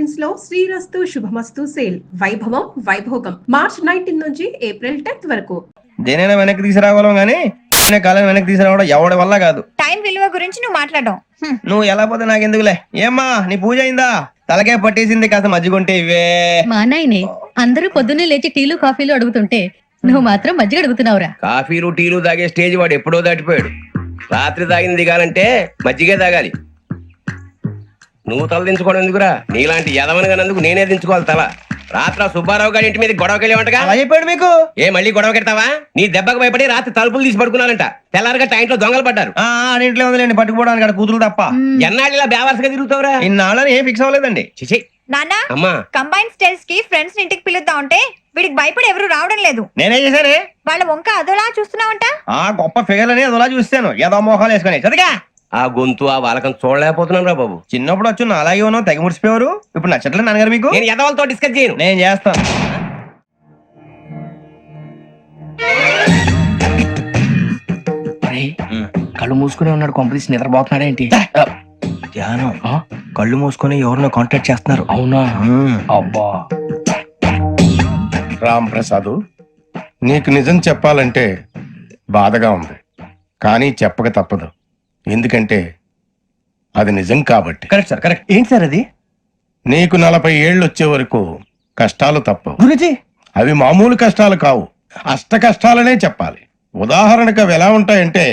Collections లో శ్రీరస్తు శుభమస్తు sale వైభవం Vaibhogam March 19 నుంచి ఏప్రిల్ 10th వరకు. దేనైనా వెనక్కి తీసుకురావాలం గానీ కాలం వెనక్కి తీసుకురావడం ఎవడి వల్ల కాదు. టైం విలువ గురించి నువ్వు మాట్లాడడం నువ్వు ఎలా పోతే నాకెందుకులే. ఏమ్మా నీ పూజ అయిందా? తలకే పట్టేసింది, కాస్త మజ్జిగుంటే ఇవే. మా నాయనే అందరూ పొద్దున్నే లేచి టీలు కాఫీలు అడుగుతుంటే నువ్వు మాత్రం మజ్జిగ అడుగుతున్నావురా. కాఫీలు టీలు తాగే స్టేజ్ వాడు ఎప్పుడో దాటిపోయాడు. రాత్రి తాగింది దిగాలంటే మజ్జిగే తాగాలి. నువ్వు తల దించుకోవడం ఎందుకురా? నీలాంటి యదవనగానందుకు నేనే దించుకోవాలి తల. రాత్రి సుబ్బారావు గారి ఇంటి మీద గొడవకెళ్ళి వంటగా అలా చెప్పాడు మీకు. ఏ మళ్ళీ గొడవ కెడతావా? నీ దెబ్బకు భయపడి రాత్రి తలుపులు తీసి పడుకున్నారంట. తెల్లారగా టైంట్లో దొంగలు పడ్డారు. ఇంట్లో ఉందిలేండి, పట్టుకుపోవడానికి అక్కడ కూతురు తప్ప. ఎన్నాళ్ళు ఇలా బేవర్స్గా తిరుగుతావురా? ఇన్నాళ్ళని ఏం ఫిక్స్ అవ్వలేదండి. చిచి నాన్న, అమ్మా కంబైన్ స్టైల్స్ కి ఫ్రెండ్స్ ఇంటికి పిలుద్దాం అంటే వీడికి భయపడి ఎవరు రావడం లేదు. నేనేం చేశానే? వాళ్ళ వంక అదోలా చూస్తున్నావంట. ఆ గొప్ప ఫిగర్ అని అదోలా చూస్తాను. ఏదో మోహాలు వేసుకొని చదిగా ఆ గొంతు ఆ వాలకం చూడలేకపోతున్నాను రా బాబు. చిన్నప్పుడు వచ్చి అలాగే ఉన్నావు, తెగ ముడిచిపోయారు. ఇప్పుడు నచ్చట్లేదు నాన్నగారు మీకు? నేను ఎదవలతో డిస్కస్ చేయను. నేను చేస్తాను. కళ్ళు మూసుకునే ఉన్నాడు, కొంపదీసి నిద్రపోతున్నాడేంటి? ధ్యానం. కళ్ళు మూసుకొని ఎవరినో కాంటాక్ట్ చేస్తున్నారు. అవునా? అబ్బా రామ్ ప్రసాద్, నీకు నిజం చెప్పాలంటే బాధగా ఉంది, కానీ చెప్పక తప్పదు. ఎందుకంటే అది నిజం కాబట్టి. Correct sir, correct. ఏంటి సార్ అది? నీకు 40 ఏళ్ళు వచ్చే వరకు కష్టాలు తప్పవు గురుజీ. అవి మామూలు కష్టాలు కావు, అష్ట కష్టాలనే చెప్పాలి. ఉదాహరణకు అవి ఎలా ఉంటాయంటే,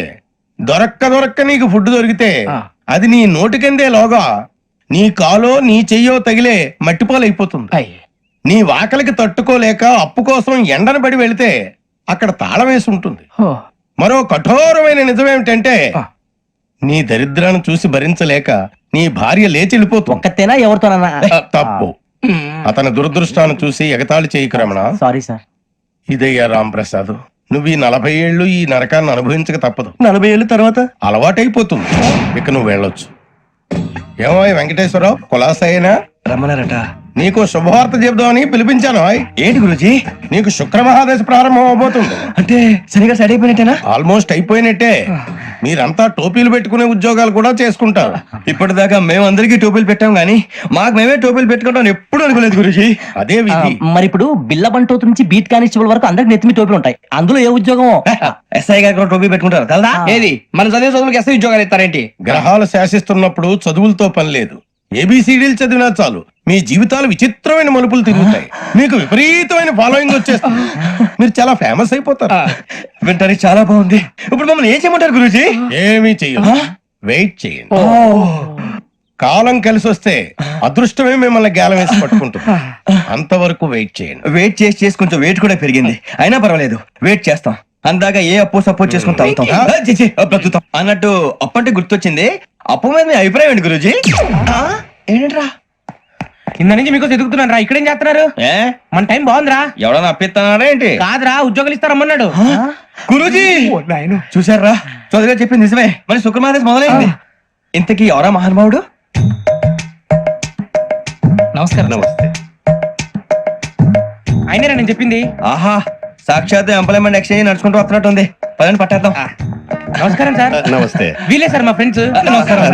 దొరక్క నీకు ఫుడ్ దొరికితే అది నీ నోటికందే లోగా నీ కాలో నీ చెయ్యో తగిలే మట్టిపాలైపోతుంది. నీ వాకలికి తట్టుకోలేక అప్పు కోసం ఎండను పడి వెళితే అక్కడ తాళం వేసి ఉంటుంది. మరో కఠోరమైన నిజమేమిటంటే, నీ దరిద్రాన్ని చూసి భరించలేక నీ భార్య లేచి వెళ్ళిపోతుంది. ఒక్కతేనా ఎవరితోనన్నా? తప్పు. అతని దురదృష్టాన్ని చూసి ఎగతాళి చేయకు రమణ. Sorry sir. ఇదయ్యా రాంప్రసాద్, నువ్వు ఈ 40 ఏళ్ళు ఈ నరకాన్ని అనుభవించక తప్పదు. 40 ఏళ్ళ తర్వాత అలవాటైపోతుంది. ఇక నువ్వు వెళ్ళొచ్చు. ఏమో వెంకటేశ్వరరావు, కులాసైనా రమ్మన్నారట. నీకు శుభవార్త చెబుదామని పిలిపించాను. ఏంటి గురుజీ? నీకు శుక్రమహాదశ ప్రారంభం అవబోతుంది. అంటే సరిగా సెట్ అయిపోయినట్టేనా? ఆల్మోస్ట్ అయిపోయినట్టే. మీరంతా టోపీలు పెట్టుకునే ఉద్యోగాలు కూడా చేసుకుంటారు. ఇప్పటిదాకా మేమందరికీ టోపీలు పెట్టాం గానీ మాకు మేమే టోపీలు పెట్టుకుంటాం ఎప్పుడు అనుకోలేదు గురుజీ. అదే విధి. మరి ఇప్పుడు బిల్ల బంటోతు నుంచి బీట్ కానిస్టేబుల్ వరకు అందరికి నెత్తిమి టోపీలు ఉంటాయి. అందులో ఏ ఉద్యోగం? ఎస్ఐ గారు కూడా టోపీ పెట్టుకుంటారు కదా. ఏది మన చదువులకు ఎస్ఐ ఉద్యోగాలు ఇస్తారేంటి? గ్రహాలు శాసిస్తున్నప్పుడు చదువులతో పని లేదు. ఏబిసిడీలు చదివినా చాలు మీ జీవితాలు విచిత్రమైన మలుపులు తిరుగుతాయి. మీకు విపరీతమైన ఫాలోయింగ్ వచ్చేస్తుంది. మీరు చాలా ఫేమస్ అయిపోతారు. వింటానికి చాలా బాగుంది. ఇప్పుడు మమ్మల్ని ఏం చేయమంటారు గురూజీ? ఏమీ చెయ్యదు, వెయిట్ చేయండి. కాలం కలిసి వస్తే అదృష్టమే మిమ్మల్ని గేలం వేసి పట్టుకుంటుంది. అంతవరకు వెయిట్ చేయండి. వెయిట్ చేసి కొంచెం వెయిట్ కూడా పెరిగింది. అయినా పర్వాలేదు, వెయిట్ చేస్తాం. అందాక ఏ అప్పు సపోర్ట్ చేసుకుని తాగుతాం అన్నట్టు. అప్పు అంటే గుర్తొచ్చింది. అప్పు మీద మీ అభిప్రాయం ఏంటి గురూజీ? ఏంటరా కింద నుంచి మీకు ఎదుగుతున్నాను రా. ఇక్కడేం చేస్తున్నారు? మన టైం బాగుందిరా. ఎవడన్నా అప్పిస్తున్నారా ఏంటి? కాదురా, ఉద్యోగాలు ఇస్తారమ్మన్నాడు గురూజీ. చూసారా, చదువుగా చెప్పింది నిజమే. మరి శుక్రమాదేశ్ మొదలైంది. ఇంతకీ ఎవరా మహానుభావుడు? నమస్కారం. నమస్తే. అయినరా నేను చెప్పింది? ఆహా, సాక్షాత్ ఎంప్లాయ్మెంట్ ఎక్స్చేంజ్ నడుచుకుంటూ వస్తున్నట్టు ఉంది. పదండి పట్టేద్దాం. నమస్కారం సార్. నమస్తే. వీలే సార్ మా ఫ్రెండ్స్.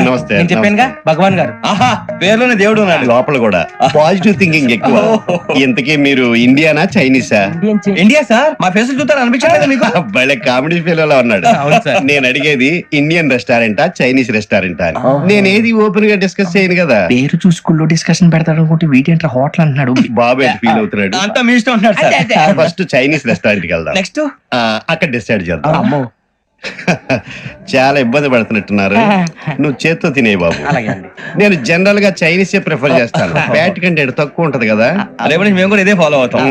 నమస్తే. నేను చెప్పానుగా, భగవాన్ గారు. ఆహా, పేర్లోనే దేవుడు ఉన్నాడు. లోపల కూడా పాజిటివ్ థింకింగ్ ఎక్కువ. ఇంతకీ మీరు ఇండియానా చైనీసా? India sir. మా ఫేస్ చూస్తారు అనిపించలేదు మీకు? భలే కామెడీ ఫీల్ లో ఉన్నాడు. నేను అడిగేది ఇండియన్ రెస్టారెంటా చైనీస్ రెస్టారెంటా అని. నేను ఏది ఓపెన్ గా డిస్కస్ చేయను కదా. పేరు చూసుకుల్లో డిస్కషన్ పెడతాడు అనుకుంటే వీటేంట్రా హోటల్ అంటున్నాడు. బాబు ఎంత ఫీల్ అవుతున్నాడు? అంతా మీ ఇష్టం ఉన్నాడు సార్. ఫస్ట్ చైనీస్ రెస్టారెంట్ కి వెళ్దాం. నెక్స్ట్ అక్కడ డిసైడ్ చేద్దాం. చాలా ఇబ్బంది పడుతున్నట్టున్నారు. నువ్వు చేత్తో తినే బాబు. నేను జనరల్ గా చైనీసే ప్రిఫర్ చేస్తాను. బ్యాట్ కంటే తక్కువ ఉంటది కదా. రేపు మేము కూడా ఇదే ఫాలో అవుతాం.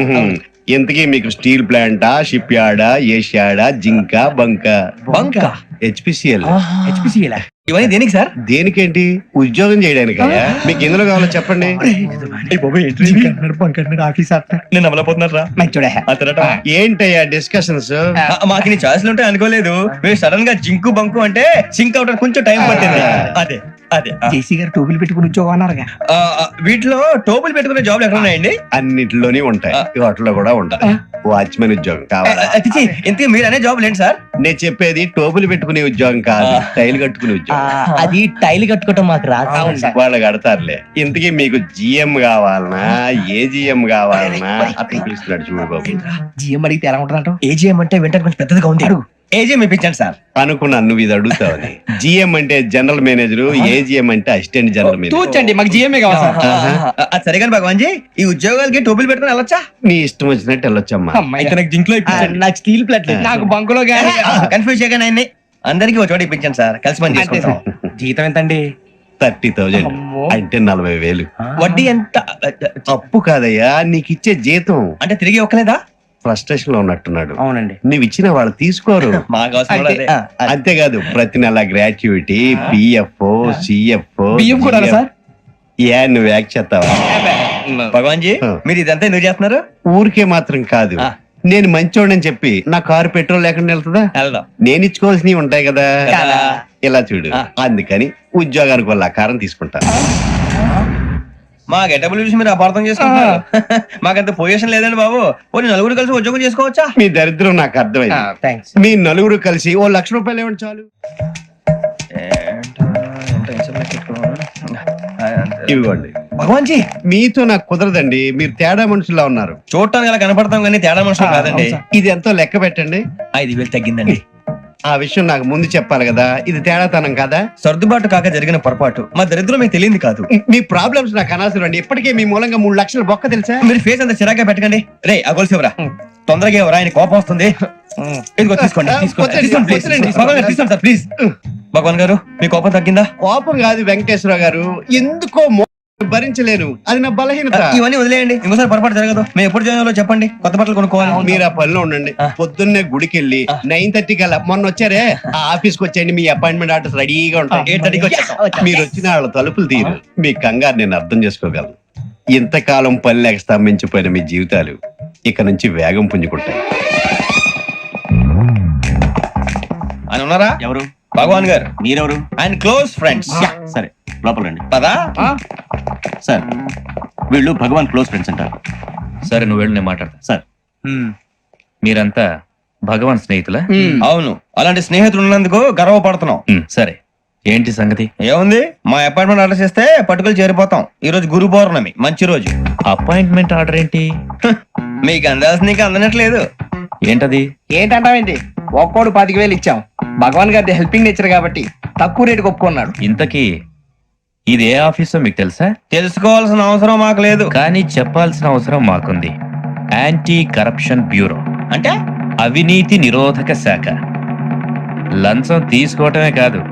ఇంతకీ మీకు స్టీల్ ప్లాంటా, షిప్ యార్డా, ఏషియాడా, జింక, బంక, హెచ్పిసిఎల్. ఇవన్నీ దేనికి సార్? దేనికేంటి? ఉద్యోగం చేయడానికి. మీకు ఎందులో కావాలో చెప్పండి. నేను అమలపోతున్నారా? ఏంటయ్యా డిస్కషన్స్? మాకు నీ ఛాయిస్లు ఉంటాయి అనుకోలేదు. మీరు సడన్ గా జింకు బంకు అంటే సింక్ అవడానికి కొంచెం టైం పట్టింది. అదే అదే జేసీ గారు టోపీలు పెట్టుకుని ఉద్యోగం అన్నారుగా. వీటిలో టోపులు పెట్టుకునే జాబ్లు ఎక్కడ ఉన్నాయండి? అన్నిటిలోనే ఉంటాయి, వాటిలో కూడా ఉంటాయి. వాచ్మెన్ ఉద్యోగం కావాలా ఇంతకీ మీరు అనే జాబ్ లేండి సార్? నేను చెప్పేది టోపులు పెట్టుకునే ఉద్యోగం కాదు, టైల్ కట్టుకునే ఉద్యోగం. అది టైల్ కట్టుకోవటం మాకు రాదు. వాళ్ళు కడతారులే. ఇంతకీ మీకు జిఎం కావాలనా, ఏ జిఎం కావాలనా? అట్లా పిలుస్తున్నాడు చూడు బాబు. జిఎం అడిగితే ఎలా ఉంటుందంట? ఏజిఎం అంటే వింటానికి కొంచెం పెద్దదిగా ఉంది. అడుగు. ఏజిఎం ఇప్పించండి సార్. అనుకున్నాను నువ్వు ఇది అడుగుతావని. జిఎం అంటే జనరల్ మేనేజర్, ఏజిఎం అంటే అసిస్టెంట్ జనరల్ మేనేజర్. తూచండి, మాకు జిఎంఏ కావాలి సార్. అది సరే కానీ భగవాన్ జీ, ఈ ఉద్యోగాలకి టోపులు పెట్టుకుని వెళ్ళొచ్చా? నీ ఇష్టం వచ్చినట్టు వెళ్ళొచ్చమ్మా. నాకు స్టీల్ ప్లేట్, నాకు బంకులో కానీ కన్ఫ్యూజ్ చేయగానే ఆయన్ని అందరికి ఒక చోట ఇప్పించండి సార్, కలిసి పని చేసుకుంటాం. జీతం ఎంతండి? 30,000 అంటే 40,000. వడ్డీ ఎంత? అప్పు కాదయ్యా, నీకు ఇచ్చే జీతం. అంటే తిరిగి ఒక్కలేదా? ఫ్రస్ట్రేషన్ లో ఉన్నట్టున్నాడు. అవునండి. నువ్వు ఇచ్చిన వాళ్ళు తీసుకోరు. మాకు అవసరం కూడా అదే. అంతేకాదు ప్రతి నెల గ్రాట్యుటీ, పిఎఫ్, సిఎఫ్. బియ్యం కూడా సార్? ఏ నువ్వు యాక్ట్ చేస్తావా? భగవాన్ జీ, మీరు ఇదంతా ఎందుకు చేస్తున్నారు? ఊరికే మాత్రం కాదు, నేను మంచోడని చెప్పి నా కారు పెట్రోల్ లేకుండా వెళ్తుందా? వెళ్దాం. నేను ఇచ్చుకోవాల్సినవి ఉంటాయి కదా. కదా. ఇలా చూడు, అందుకని ఉద్యోగానికి వాళ్ళ ఆకారం తీసుకుంటా. మా గెటబుల్ చూసి మీరు అపార్థం చేసుకుంటున్నారు. మాకంత పొజిషన్ లేదండి బాబు. పోనీ నలుగురు కలిసి ఉద్యోగం చేసుకోవచ్చా? మీ దరిద్రం నాకు అర్థమైంది. మీ నలుగురు కలిసి ఓ 1,00,000 రూపాయలు ఇవ్వండి చాలు. ఇవ్వండి. భగవాన్ జీ, మీతో నాకు కుదరదండి, మీరు తేడా మనుషుల్లా ఉన్నారు. చూడటానికి అలా కనపడతాం కానీ తేడా మనుషులు కాదండి. ఇది ఎంతో లెక్క పెట్టండి. 5,000 తగ్గిందండి. ఆ విషయం నాకు ముందు చెప్పాలి కదా, ఇది తేడాతనం కదా. సర్దుబాటు కాక జరిగిన పొరపాటు. మా దరిద్రం మీకు తెలియదు కాదు. మీ ప్రాబ్లమ్స్ నాకు అనవసరం అండి. ఇప్పటికే మీ మూలంగా 3,00,000 బొక్క తెలుసా? మీరు ఫేస్ అంత చిరాగా పెట్టకండి. రే ఆ గొలుసు ఎవరా? తొందరగా ఎవరా? ఆయన కోపం వస్తుంది. ఇదిగో తీసుకోండి, తీసుకోండి ప్లీజ్. భగవాన్ గారు, మీ కోపం తగ్గిందా? కోపం కాదు వెంకటేశ్వర గారు, ఎందుకో భరించలేను, అది నా బలహీనత. ఇవన్నీ వదిలేయండి, ఇంకోసారి పొరపాటు జరగదు. మేము ఎప్పుడు జాయిన్ చెప్పండి, కొత్త బట్టలు కొనుక్కోవాలి. మీరు ఆ పనిలో ఉండండి. పొద్దున్నే గుడికి వెళ్ళి 9:30 కల్లా, మొన్న వచ్చారే ఆ ఆఫీస్కి వచ్చేయండి, మీ అపాయింట్మెంట్ ఆర్డర్స్ రెడీగా ఉంటాయి. 8:30కి వచ్చేస్తాం. మీరు వచ్చిన వాళ్ళ తలుపులు తీరు. మీ కంగారు నేను అర్థం చేసుకోగలను. ఇంతకాలం పని లేక స్తంభించిపోయిన మీ జీవితాలు ఇక నుంచి వేగం పుంజుకుంటాయి. ఆయన ఉన్నారా? ఎవరు? భగవాన్ గారు. మీరెవరు? ఆయన క్లోజ్ ఫ్రెండ్స్. సరే, లోపల రండి. పదా? సార్, వీళ్ళు భగవాన్ క్లోజ్ ఫ్రెండ్స్ అంటారు. సరే నువ్వు వెళ్ళు, నేను మాట్లాడతా. సార్, మీరంతా భగవాన్ స్నేహితులా? అవును, అలాంటి స్నేహితులు ఉన్నందుకు గర్వపడుతున్నాం. సరే, ఏంటి సంగతి? ఏముంది, మా అపాయింట్మెంట్ ఆర్డర్ చేస్తే పట్టుకులు చేరిపోతాం. ఈ రోజు గురు పౌర్ణమి, మంచి రోజు. అపాయింట్మెంట్ ఆర్డర్ ఏంటి? మీకు అందాల్సిన నీకు అందనట్లేదు. ఏంటది? ఏంటంటావేంటి? ఒక్కోడు 25,000 ఇచ్చాం. భగవాన్ గారి హెల్పింగ్ నేచర్ కాబట్టి తక్కువ రేటుకి ఒప్పుకున్నాడు. ఇంతకీ ఇది ఏ ఆఫీసో మీకు తెలుసా? తెలుసుకోవాల్సిన అవసరం మాకు లేదు, కానీ చెప్పాల్సిన అవసరం మాకుంది. యాంటీ కరప్షన్ బ్యూరో, అంటే అవినీతి నిరోధక శాఖ. లంచం తీసుకోవటమే కాదు,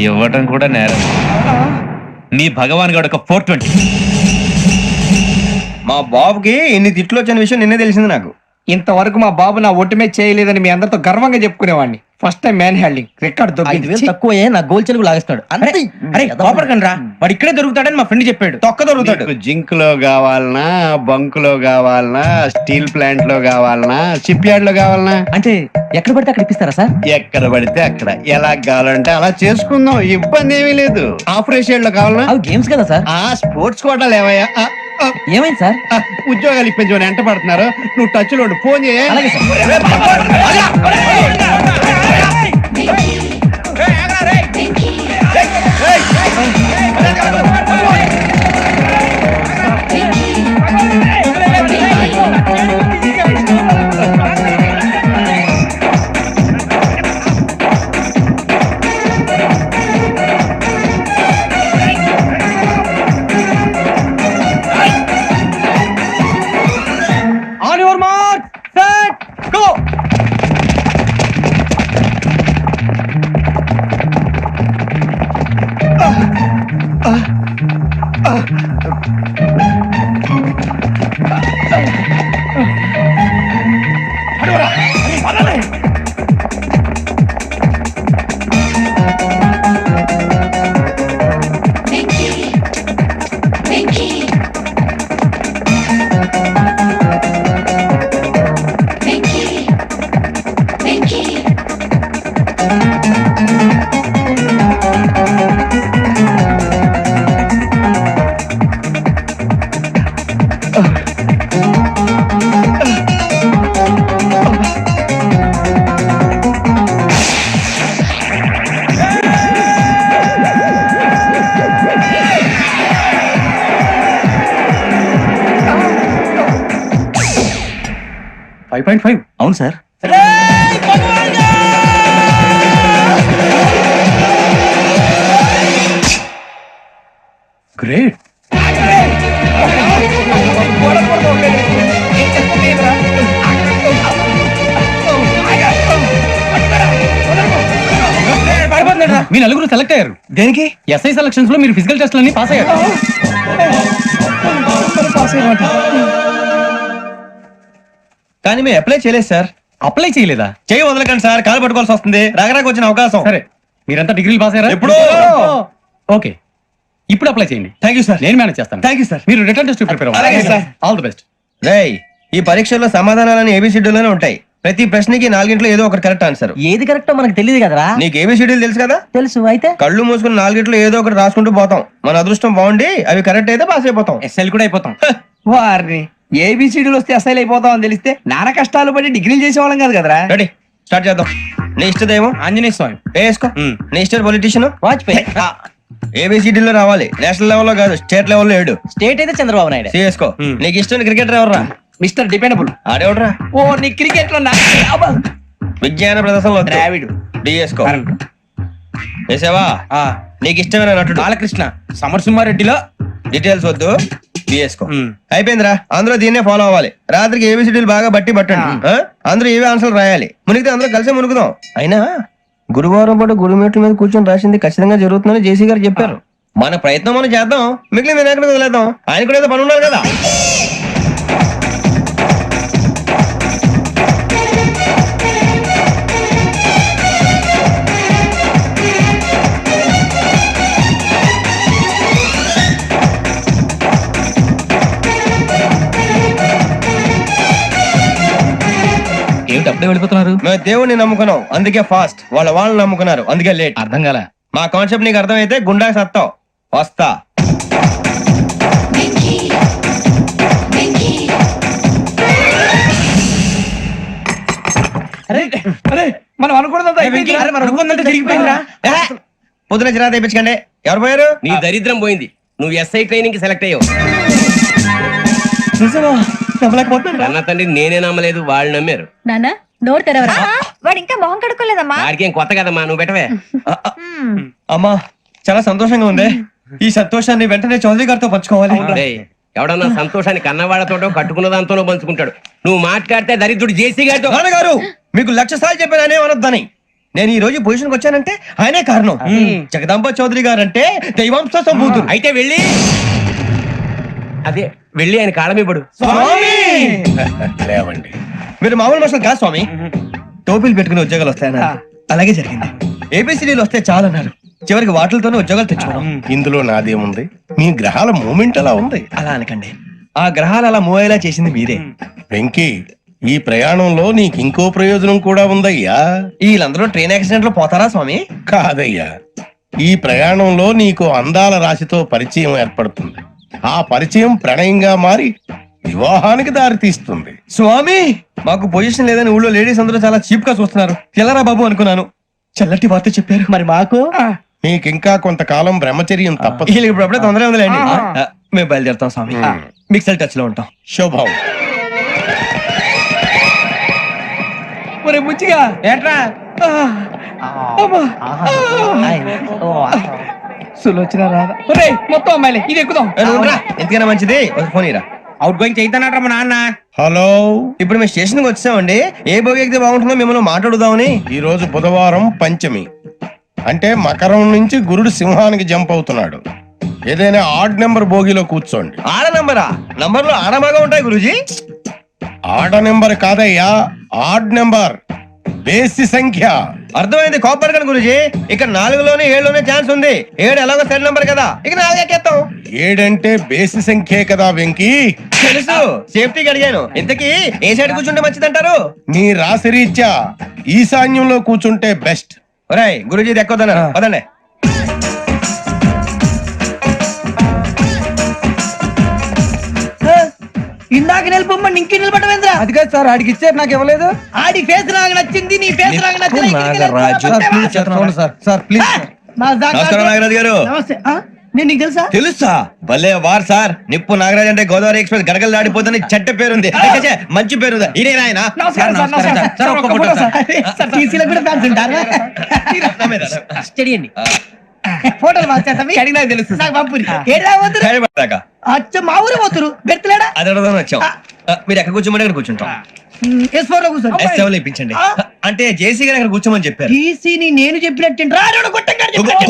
ఇవ్వటం కూడా నేరం. మీ భగవాన్ గడు ఒక 420. మా బాబుకి ఇన్ని తిట్లు వచ్చిన విషయం నిన్నే తెలిసింది నాకు. ఇంతవరకు మా బాబు నా ఒట్టుమే చేయలేదని మీ అందరితో గర్వంగా చెప్పుకునేవాడిని. First time man handing record దొరికింది. తక్కువే నా గోల్ చెలుగు లాగేస్తాడు. అరే కోపడకండి రా, వాడు ఇక్కడే దొరుకుతాడని మా ఫ్రెండ్ చెప్పాడు. తొక్క దొరుకుతాడు. మీకు జింక్ లో కావాలనా, బంక్ లో కావాలనా, స్టీల్ ప్లాంట్ లో కావాలనా, షిప్ యార్డ్ లో కావాలనా? అంటే ఎక్కడ పడితే అక్కడ ఇప్పిస్తారా సార్? ఎక్కడ పడితే అక్కడ, ఎలా కావాలంటే అలా చేసుకుందాం, ఇబ్బంది ఏమీ లేదు. ఆపరేషన్ లో కావాలనా? అవి గేమ్స్ కదా సార్. ఆ స్పోర్ట్స్ కోటాలు ఏమయ్యా? ఏమైంది సార్? ఉద్యోగాలు ఇప్పించమని ఎంట పడుతున్నారు. నువ్వు టచ్ లో ఉండు, ఫోన్ చేయ. On your mark, set, go. 5.5 అవును సార్. గ్రేట్. మీ నలుగురు సెలెక్ట్ అయ్యారు. దేనికి? ఎస్ఐ సెలక్షన్స్ లో మీరు ఫిజికల్ టెస్ట్ అన్ని పాస్ అయ్యారు. కానీ మేము అప్లై చేయలేదు సార్. అప్లై చేయలేదా? చేయి వదలకండి సార్, కాలు పట్టుకోవాల్సి వస్తుంది. రాగరాకు వచ్చిన అవకాశం. సరే, మీరంతా డిగ్రీలు పాస్ అయ్యారా? ఎప్పుడో. ఓకే, ఇప్పుడు అప్లై చేయండి. Thank you sir. నేను మేనేజ్ చేస్తాను. Thank you sir. మీరు రిటర్న్ టెస్ట్ ప్రిపేర్ అలాగే అవ్వండి. సార్. All the best. రేయ్, ఈ పరీక్షల్లో సమాధానాలని ఏబిసిడ్యూల్లోనే ఉంటాయి. ప్రతి ప్రశ్నకి 4 ఏదో ఒకటి కరెక్ట్ ఆన్సర్. ఏది కరెక్టో మనకు తెలియదు కదరా. నీకు ఏబిసిడ్యూల్ తెలుసు కదా? తెలుసు. అయితే కళ్ళు మూసుకుని 4 ఏదో ఒకటి రాసుకుంటూ పోతాం. మన అదృష్టం బాగుండి అవి కరెక్ట్ అయితే పాస్ అయిపోతాం. ఎస్ఎల్ కూడా అయిపోతాం. వారిని ఏబిసిడీలు వస్తే ఎస్ఐలు అయిపోతాం అని తెలిస్తే నాన్న కష్టాలు పడి డిగ్రీలు చేసేవాళ్ళం కాదు కదరా. రెడీ, స్టార్ట్ చేద్దాం. నీ ఇష్టదేమో ఆంజనేయ స్వామి. వేసుకో. నీ ఇష్ట పొలిటీషియన్ వాజ్పేయి. ఏబిసిడీలో రావాలి. నేషనల్ లెవెల్లో కాదు, స్టేట్ లెవెల్లో 7. స్టేట్ అయితే చంద్రబాబు నాయుడు. సిఎస్కో. నీకు ఇష్టం క్రికెటర్ ఎవర్రా? Mister dependable. ఆడేవడరా? ఓ, నీ క్రికెట్ లో విజ్ఞాన ప్రదర్శనలో ద్రావిడు. డిఎస్కో. వేసావా? నీకు ఇష్టమైన నటుడు? బాలకృష్ణ. సమర్సింహారెడ్డిలో డీటెయిల్స్ వద్దు, బిఎస్కో. అయిపోయిందిరా, అందరూ దీన్నే ఫాలో అవ్వాలి. రాత్రికి ఏబిసిడీలు బాగా బట్టి పట్టండి. అందరూ ఏవే ఆన్సర్లు రాయాలి. మునిగితే అందరూ కలిసి మునుగుదాం. అయినా గురువారం పాటు గురుమేట్ల మీద కూర్చొని రాసింది ఖచ్చితంగా జరుగుతుందని జేసీ గారు చెప్పారు. మన ప్రయత్నం మనం చేద్దాం, మిగిలిన నేను ఎక్కడ వదిలేద్దాం. ఆయన కూడా ఏదో పని ఉన్నారు కదా. ఏమిటి అప్పుడే వెళ్ళిపోతున్నారు? మేము దేవుడిని నమ్ముకున్నాం, అందుకే ఫాస్ట్. వాళ్ళని నమ్ముకున్నారు, అందుకే లేట్. అర్థం కాలే. మా కాన్సెప్ట్ నీకు అర్థమైతే గుండా సత్తావు. వస్తా. మనం అనుకున్నదంతా పొద్దున చిరా తెప్పించకండి. ఎవరు పోయారు? నీ దరిద్రం పోయింది. నువ్వు ఎస్ఐ ట్రైనింగ్ కి సెలెక్ట్ అయ్యావు. అన్న తండ్రి నేనే నమ్మలేదు, వాళ్ళు నమ్మారు. నాన్న నోరు తెరవరా. వాడు ఇంకా మొహం కడుక్కోలేదమ్మా. వాడికి ఏం కొత్త కదమ్మా, నువ్వు పెట్టవే. అమ్మా, చాలా సంతోషంగా ఉంది. ఈ సంతోషాన్ని వెంటనే చౌదరి గారితో పంచుకోవాలి. డేయ్, ఎవడన్నా సంతోషాన్ని కన్నవాళ్లతోటో కట్టుకున్న దాంతోనో పంచుకుంటాడు. నువ్వు మాట్లాడితే దరిద్రుడు జేసీ గారితో. నాన్నగారు, మీకు 1,00,000 సార్లు చెప్పాననే అనొద్దని. నేను ఈ రోజు పొజిషన్కి వచ్చానంటే ఆయనే కారణం. జగదాంబ చౌదరి గారు అంటే దైవాంశ సంభూతుడు. అయితే వెళ్ళి ఆయన కాళ్ళ మీద పడు. లేవండి. మీరు మామూలు మనుషులు కాదు స్వామి. టోపీలు పెట్టుకుని ఉద్యోగాలు వస్తాయన్నారు, అలాగే జరిగింది. ఏబిసిడీలు వస్తే చాలన్నారు, చివరికి వాటిలతోనే ఉద్యోగాలు తెచ్చుకున్నాం. ఇందులో నాదేముంది? మీ గ్రహాల మూమెంట్ అలా ఉంది. అలా అనకండి, ఆ గ్రహాలు అలా మూవ్ అయ్యేలా చేసింది మీరే. వెంకీ, ఈ ప్రయాణంలో నీకు ఇంకో ప్రయోజనం కూడా ఉందయ్యా. వీళ్ళందరూ ట్రైన్ యాక్సిడెంట్ లో పోతారా స్వామి? కాదయ్యా, ఈ ప్రయాణంలో నీకు అందాల రాశితో పరిచయం ఏర్పడుతుంది. ఆ పరిచయం ప్రణయంగా మారి వివాహానికి దారి తీస్తుంది. స్వామి, మాకు పొజిషన్ లేదని ఊళ్ళో లేడీస్ అందరూ చాలా చీప్ గా చూస్తున్నారు. తెల్లరా బాబు అనుకున్నాను, చల్లటి వార్త చెప్పారు. మరి మాకు నీకింకా కొంతకాలం బ్రహ్మచర్యం తప్పదు. వీళ్ళకి ఇప్పుడు అప్పుడే తొందరగా ఉందిలేండి. మేము బయలుదేరుతాం స్వామి. మిక్సెల్ టచ్ లో ఉంటాం. శుభం. ఒరే బుచ్చిగా ఏట్రా సులోచన రాదా? ఒరే మొత్తం అమ్మాయిలే, ఇది ఎక్కుదాం. ఎందుకైనా మంచిది, ఫోన్ ఇరా. అవుట్ గోయింగ్ చేద్దానట్రా మా నాన్న. హలో, ఇప్పుడు మేము స్టేషన్ కి వచ్చామండి. ఏ బోగి ఎక్కితే బాగుంటుందో మిమ్మల్ని మాట్లాడుదామని. ఈ రోజు బుధవారం పంచమి, అంటే మకరం నుంచి గురుడు సింహానికి జంప్ అవుతున్నాడు. ఏదైనా ఆడ్ నెంబర్ బోగిలో కూర్చోండి. ఆడ నంబరా? నంబర్లు ఆడబాగా ఉంటాయి గురూజీ. ఆడ నెంబర్ కాదయ్యా, ఆడ్ నెంబర్, బేసి సంఖ్య. అర్థమైంది, కాపర్ కానీ గురూజీ. ఇక్కడ 4లోనే 7లోనే ఛాన్స్ ఉంది. 7 ఎలాగో సెడ్ నంబర్ కదా, ఇక 4 ఎక్కేస్తాం. 7 అంటే బేసి సంఖ్యే కదా వెంకీ. తెలుసు, సేఫ్టీకి అడిగాను. ఇంతకీ ఏ సైడ్ కూర్చుంటే మంచిదంటారు? నీ రాశి రీత్యా ఈశాన్యంలో కూర్చుంటే బెస్ట్. ఒరేయ్ గురూజీ దెక్కొద్దన్నారు, పదండి. ఇందాక నిలబొమ్మని ఇంకే నిలబడమేంద్రా? అది కాదు సార్, ఆడికి ఇచ్చారు, నాకు ఇవ్వలేదు. ఆడి ఫేస్ నాకు నచ్చింది, నీ ఫేస్ నాకు నచ్చింది. నమస్కారం నాగరాజు గారు. నేను నీకు తెలుసా? తెలుసా? భలే వార్ సార్. నిప్పు నాగరాజ్ అంటే గోదావరి ఎక్స్ప్రెస్ గడగలు దాడిపోతుంది చెట్ట పేరుంది. ఛే, మంచి పేరుంది. ఇదే ఆయన నమస్కారం సార్, నమస్కారం సార్. సార్, ఒక్క ఫోటో సార్. సార్, TC లో కూడా ఫ్యాన్స్ ఉంటారా? స్టడీ ఫోటోలు మార్చేస్తాం. మీకు అడిగినా తెలుసు. నాకు పంపుని. ఏడా పోతురు? అచ్చ మా ఊరు పోతురు. బెర్తలేడా? అది అడగదామని వచ్చాం. మీరు ఎక్కడ కూర్చోమని అక్కడ కూర్చుంటాం. S4 లో కూర్చోండి. S7 లో ఇప్పించండి. అంటే జేసీ గారు అక్కడ కూర్చోమని చెప్పారు. టీసీని నేను చెప్పినట్టు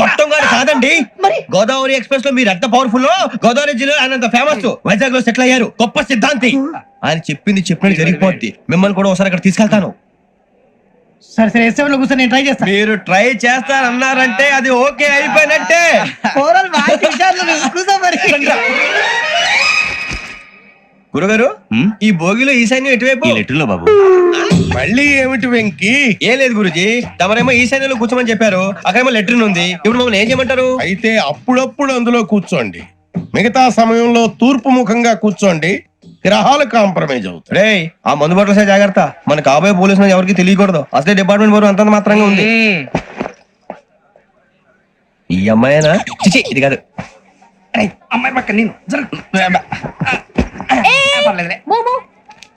గొట్టం గారు కాదండి. మరి గోదావరి ఎక్స్ప్రెస్ లో మీరు ఎంత పవర్ఫుల్, గోదావరి జిల్లా ఆయన ఫేమస్, వైజాగ్ లో సెటిల్ అయ్యారు, గొప్ప సిద్ధాంతి. ఆయన చెప్పింది చెప్పినట్టు జరిగిపోద్ది. మిమ్మల్ని కూడా ఒకసారి అక్కడ తీసుకెళ్తాను. సరే సరే S7 లో కూర్చొని నేను ట్రై చేస్తాను. మీరు ట్రై చేస్తారన్నారంటే అది ఓకే అయిపోయినట్టే. ఓవరాల్ వాటి విషయాల్లో కూర్చో మరి. గురుగారు, ఈ భోగిలో ఈశాన్యం ఎటువైపు? లెటర్లో బాబు. మళ్ళీ ఏమిటి వెంకీ? ఏం లేదు గురుజీ, తమరేమో ఈశాన్యంలో కూర్చోమని చెప్పారు, అక్కడేమో లెటర్ ఉంది. ఇప్పుడు మమ్మల్ని ఏం చేయమంటారు? అయితే అప్పుడప్పుడు అందులో కూర్చోండి, మిగతా సమయంలో తూర్పు ముఖంగా కూర్చోండి. గ్రహాలు కాంప్రమైజ్ అవుతాయి. రే, ఆ మందు బట్టలసే జాగ్రత్త. మన కాబోయే పోలీసులు ఎవరికి తెలియకూడదు. అసలే డిపార్ట్మెంట్ బోరు అంత మాత్రంగా ఉంది. ఈ అమ్మాయినా? చిచి, ఇది కాదు. అమ్మాయి పక్క నేను Momo,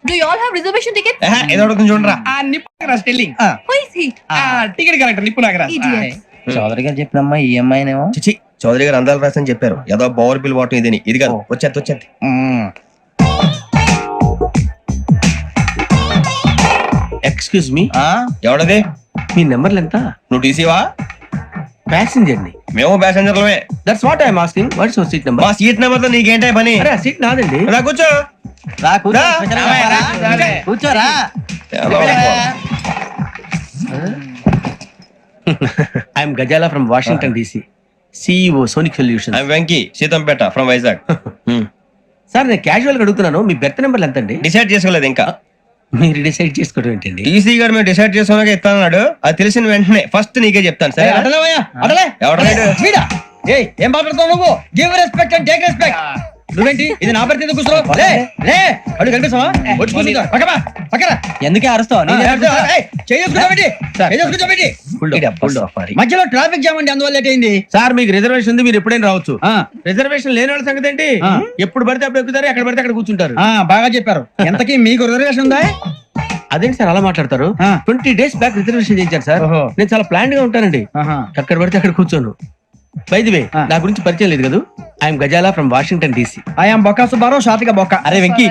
do you all have reservation tickets? ఏదో అడుగుతుంది చూడరా. నిప్పు Nagaraj telling. Who is he? Ticket correct నిప్పు నాగరాజ్. చౌదరి గారు చెప్పినమ్మా ఈ అమ్మాయినేమో. చిచి, చౌదరి గారు అందాలు రాసని చెప్పారు. ఏదో పవర్ బిల్ వాటం ఇదని. ఇది కాదు, వచ్చేది. Excuse me, ఎవడది? మీ నెంబర్లు ఎంత? నువ్వు టీసీవా? ప్యాసింజర్ ని. మేము ప్యాసెంజర్లమే. That's what I'm asking. What's your seat number? మా సీట్ నెంబర్ తో నీకేంటే పని? అరే, ఆ సీట్ నాదండి. రా కూర్చో. కూర్చోరా. I'm Gazala from Washington DC, CEO Sonic Solution. I'm Venky, Seethampeta from Vizag. Sir, నేను క్యాజువల్ గా అడుగుతున్నాను, మీ బెర్త్ నెంబర్లు ఎంత అండి? డిసైడ్ చేసుకోలేదు ఇంకా. మీరు డిసైడ్ చేసుకోవడం ఏంటండి? టీసీ గారు మేము డిసైడ్ చేసుకున్నాక ఇస్తానన్నాడు. అది తెలిసిన వెంటనే ఫస్ట్ నీకే చెప్తాను. సరే? వీడా? ఏయ్, ఏం మాట్లాడుతావు నువ్వు? Give respect and take respect. నువ్వేంటి ఇది నా పరిస్థితి కూర్చున్నావు? అడుగు కనిపిస్తావా? వచ్చి కూర్చుంటా. పక్కరా. ఎందుకే అరుస్తావు? మధ్యలో ట్రాఫిక్ జామ్ అండి, అందువల్ల లేట్ అయింది. సార్, మీకు రిజర్వేషన్ ఉంది, మీరు ఎప్పుడైనా రావచ్చు. రిజర్వేషన్ లేని వాళ్ళ సంగతి ఏంటి? ఎప్పుడు పడితే అప్పుడు ఎక్కుతారు, ఎక్కడ పడితే అక్కడ కూర్చుంటారు. బాగా చెప్పారు. ఎంతకీ మీకు రిజర్వేషన్ ఉందా? అదేంటి సార్ అలా మాట్లాడతారు? 20 days బ్యాక్ రిజర్వేషన్ చేయించారు సార్. నేను చాలా ప్లాన్ గా ఉంటానండి. అక్కడ పడితే అక్కడ కూర్చోను. బై ది వే, నా గురించి పరిచయం లేదు కదా. I'm Gazala from Washington DC. I'm Bokka Subbarao, షాతిక బొక్క. అరే వెంకీ,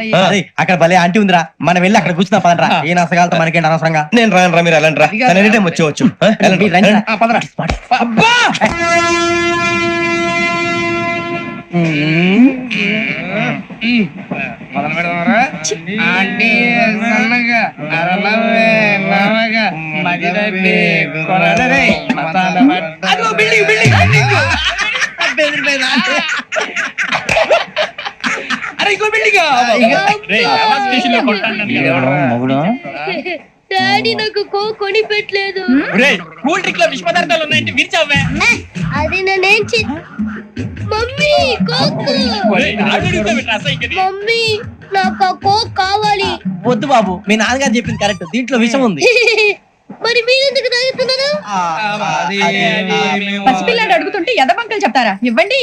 అక్కడ భలే ఆంటీ ఉందిరా, మనం వెళ్ళి అక్కడ కూర్చున్నా పదరా. ఏ నసగాలతో మనకేంటి అనవసరంగా. నేను రాను, మీరు వెళ్ళండి రా. తన ఎనీ టైం వచ్చేవచ్చు. అబ్బా, డాడీ నాకు కొని పెట్టలేదు. కూల్ డ్రింక్ లో విష పదార్థాలు ఉన్నాయంటే విరిచావే. అది నేనేం మమ్మీ కోక్. మమ్మీ నాకు ఆ కోక్ కావాలి. వద్దు బాబు, మీ నాన్నగారు చెప్పింది కరెక్ట్, దీంట్లో విషం ఉంది. మరి మీరెందుకు తాగుతున్నారు? పసిపిల్లాడు అడుగుతుంటే ఎదబంకలు చెప్తారా? ఇవ్వండి.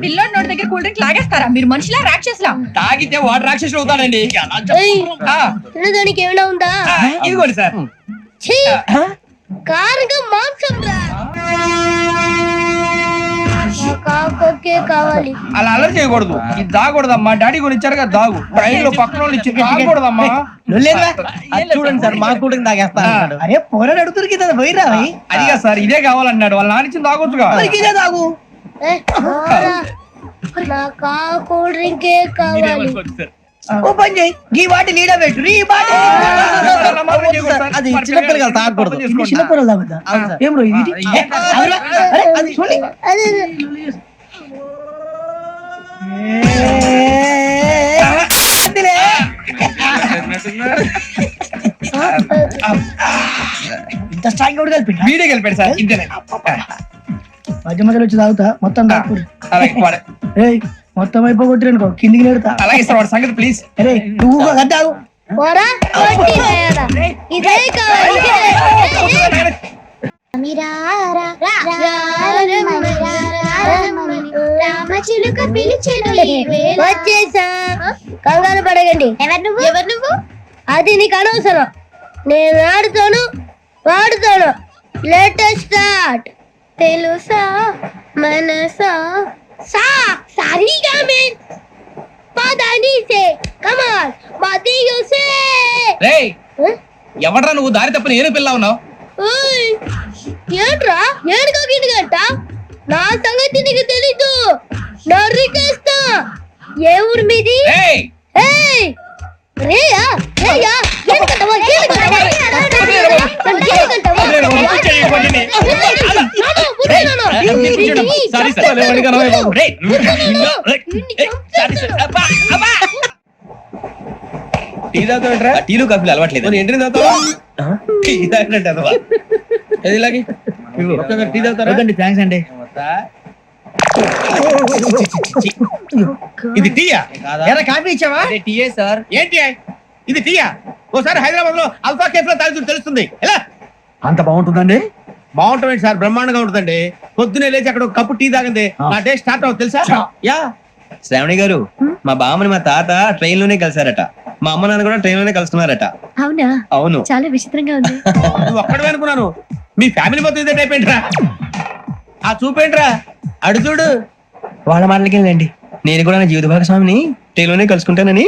పిల్లోడి నోటి దగ్గర కూల్ డ్రింక్ లాగేస్తారా? మీరు మనుషులా రాక్షసులా? తాగితే వాడు రాక్షసుడు అవుతాడండి. తినడానికి ఏమైనా ఉందా? ఇదిగోండి సార్. కారంగా మాంసం రా. కాకొక్కే కావాలి. అలా అలర్ చేయకూడదు. ఇది దాగకూడదమ్మా. డాడీ కూడా ఇచ్చారు కదా, దాగు. ట్రైన్ లో పక్కన వాళ్ళు ఇచ్చి దాగకూడదమ్మా. చూడండి సార్, మా కూడా తాగేస్తాను. అరే పోరాడు అడుగుతారు కదా, పోయిరా. అదిగా సార్, ఇదే కావాలన్నాడు. వాళ్ళ నాన్న ఇచ్చింది తాగొచ్చుగా. ఇదే తాగు. నాకు ఆ కూల్ డ్రింకే కావాలి. ఓ పని చేయి, ఈ బాటి లీడ పెట్టు. ఈ బాటి అది చిన్నపిల్లలు తాగకూడదు. చిన్నపిల్లలు తాగుతా. ఏం రో ఇది? అది చూడండి. ఇంత స్ట్రాంగ్ కూడా కలిపి వీడియో కలిపాడు సార్. ఇంతేనే మధ్య మధ్యలో వచ్చి తాగుతా మొత్తం. మొత్తం అయిపోగొట్టిరనుకో కిందికి నేడుతా. అలాగే సార్ వాడి సంగతి ప్లీజ్. అరే నువ్వు కట్టావు. వచ్చేసా, కంగారు పడగండి. ఎవరు నువ్వు? అది నీకు అనవసరం. నేను ఆడుతాను, వాడుతాను. Latest start. తెలుసా మనసా సా సారీగా మెన్ పదని సే కమాన్ మదియు సే. రేయ్ ఎవడ్రా నువ్వు? దారి తప్పని ఏను పిల్ల ఉన్నావు. ఓయ్ ఏంట్రా ఏడుగా గిడిగంట? నా సంగతి నీకు తెలీదు. నరికేస్తా. ఏ ఊరు మీది? రేయ్ ఏయ్ రేయా రేయా ఏడుకంటావా? ఏడుకంటావా? Sorry sir. టీ తాగుతాంట్రా? టీలు కాఫీలు అలవాట్లేదు. ఏంటి తాగుతావా? టీ తాగినట్టు అదవా? ఏది ఇలాగే ఒక్కొక్కరు టీ తాగుతారా? థ్యాంక్స్ అండి. ఇది టీయా? ఎరా కాఫీ ఇచ్చావా? TA sir. ఏంటి ఇది టీయా? ఓసారి హైదరాబాద్ లో అల్ఫా కేఫ్ లో తాగుతూ తెలుస్తుంది. ఎలా అంత బాగుంటుందండి? బాగుంటుంది సార్, బ్రహ్మాండంగా ఉంటుందండి. పొద్దునే లేచి అక్కడ ఒక కప్పు టీ తాగింది నా డే స్టార్ట్ అవుతుంది తెలుసా? యా. శ్రావణి గారు, మా బామ్మని మా తాత ట్రైన్ లోనే కలిసారట. మా అమ్మ నాన్న కూడా ట్రైన్ లోనే కలుస్తున్నారట. అవునా? అవును. చాలా విచిత్రంగా ఉంది. నువ్వు ఒక్కడే అనుకున్నాను, మీ ఫ్యామిలీ మొత్తం ఇదే టైప్ ఏంట్రా? ఆ చూపేంట్రా అడు చూడు. వాళ్ళ మాటలకి వెళ్ళండి. నేను కూడా నా జీవిత భాగస్వామిని ట్రైన్ లోనే కలుసుకుంటానని